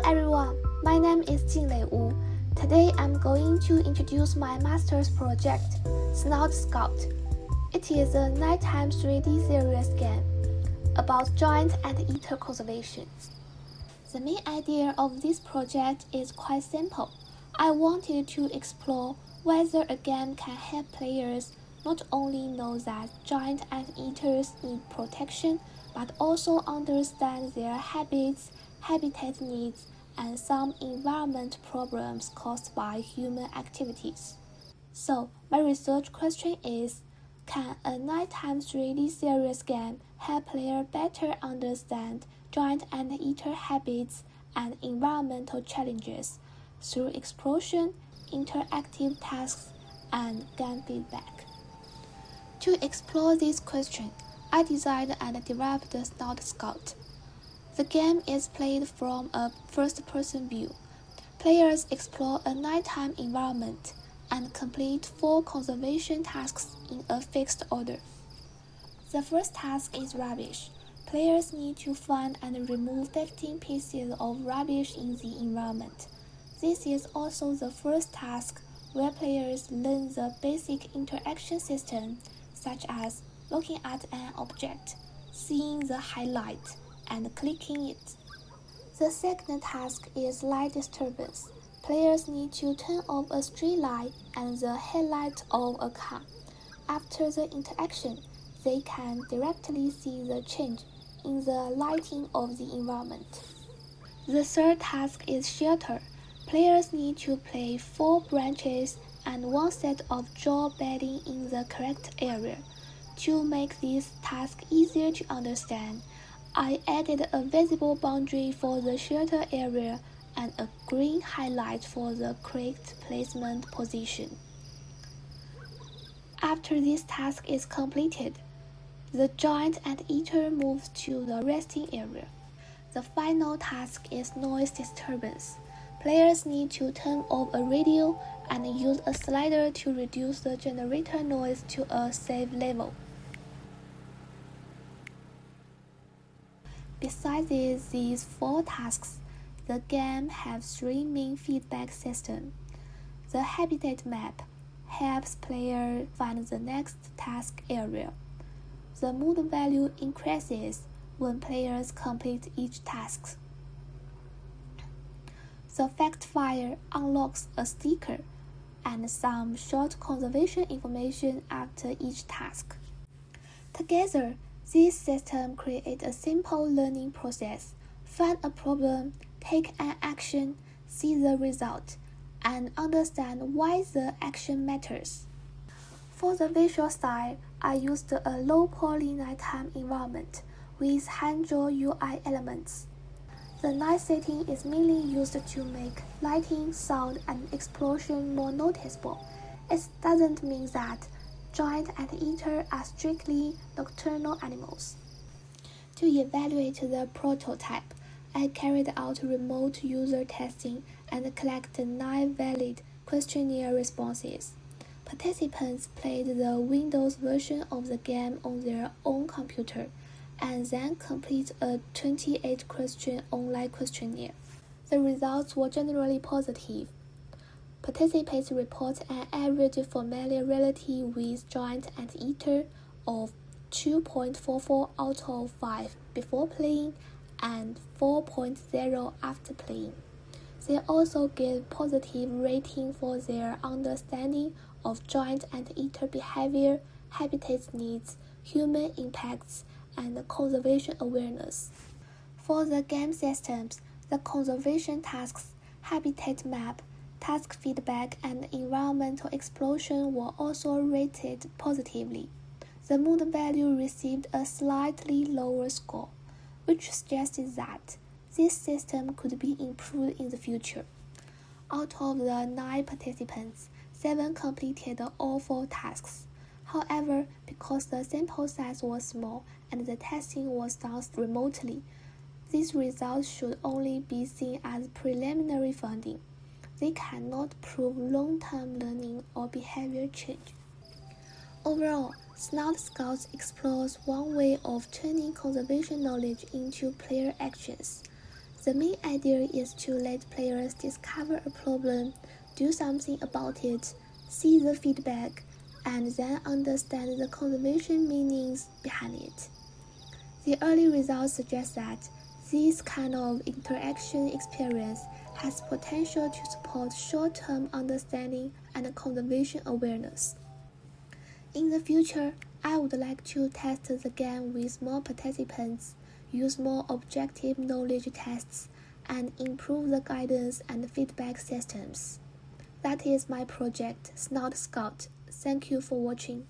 everyone, my name is JingleiWu. Today I'm going to introduce my master's project, Snout Scout. It is a nighttime 3D series game about giant anteater conservation. The main idea of this project is quite simple. I wanted to explore whether a game can help players not only know that giant anteaters need protection, but also understand their habits, habitat needs, and some environment problems caused by human activities. So, my research question is, can a nighttime 3D series game help players better understand giant anteater habits and environmental challenges through exploration, interactive tasks, and game feedback? To explore this question, I designed and developed the Snout Scout. The game is played from a first-person view. Players explore a nighttime environment and complete 4 conservation tasks in a fixed order. The first task is rubbish. Players need to find and remove 15 pieces of rubbish in the environment. This is also the first task where players learn the basic interaction system, such as looking at an object, seeing the highlight, and clicking it. The second task is light disturbance. Players need to turn off a street light and the headlight of a car. After the interaction, they can directly see the change in the lighting of the environment. The third task is shelter. Players need to place 4 branches and 1 set of jaw bedding in the correct area. To make this task easier to understand, I added a visible boundary for the shelter area and a green highlight for the correct placement position. After this task is completed, the giant anteater moves to the resting area. The final task is noise disturbance. Players need to turn off a radio and use a slider to reduce the generator noise to a safe level. Besides these 4 tasks, the game has 3 main feedback systems. The habitat map helps players find the next task area. The mood value increases when players complete each task. The fact file unlocks a sticker and some short conservation information after each task. Together, this system creates a simple learning process. Find a problem, take an action, see the result, and understand why the action matters. For the visual style, I used a low-poly nighttime environment with hand-drawn UI elements. The night setting is mainly used to make lighting, sound, and explosion more noticeable. It doesn't mean that giant anteaters are strictly nocturnal animals. To evaluate the prototype, I carried out remote user testing and collected 9 valid questionnaire responses. Participants played the Windows version of the game on their own computer and then complete a 28-question online questionnaire. The results were generally positive. Participants report an average familiarity with giant anteater of 2.44 out of 5 before playing and 4.0 after playing. They also gave positive rating for their understanding of giant anteater behavior, habitat needs, human impacts, and conservation awareness. For the game systems, the conservation tasks, habitat map, task feedback, and environmental exploration were also rated positively. The mood value received a slightly lower score, which suggested that this system could be improved in the future. Out of the 9 participants, 7 completed all 4 tasks. However, because the sample size was small and the testing was done remotely, these results should only be seen as preliminary finding. They cannot prove long-term learning or behavior change. Overall, Snout Scout explores one way of turning conservation knowledge into player actions. The main idea is to let players discover a problem, do something about it, see the feedback, and then understand the conservation meanings behind it. The early results suggest that this kind of interaction experience has potential to support short-term understanding and conservation awareness. In the future, I would like to test the game with more participants, use more objective knowledge tests, and improve the guidance and feedback systems. That is my project, Snout Scout. Thank you for watching.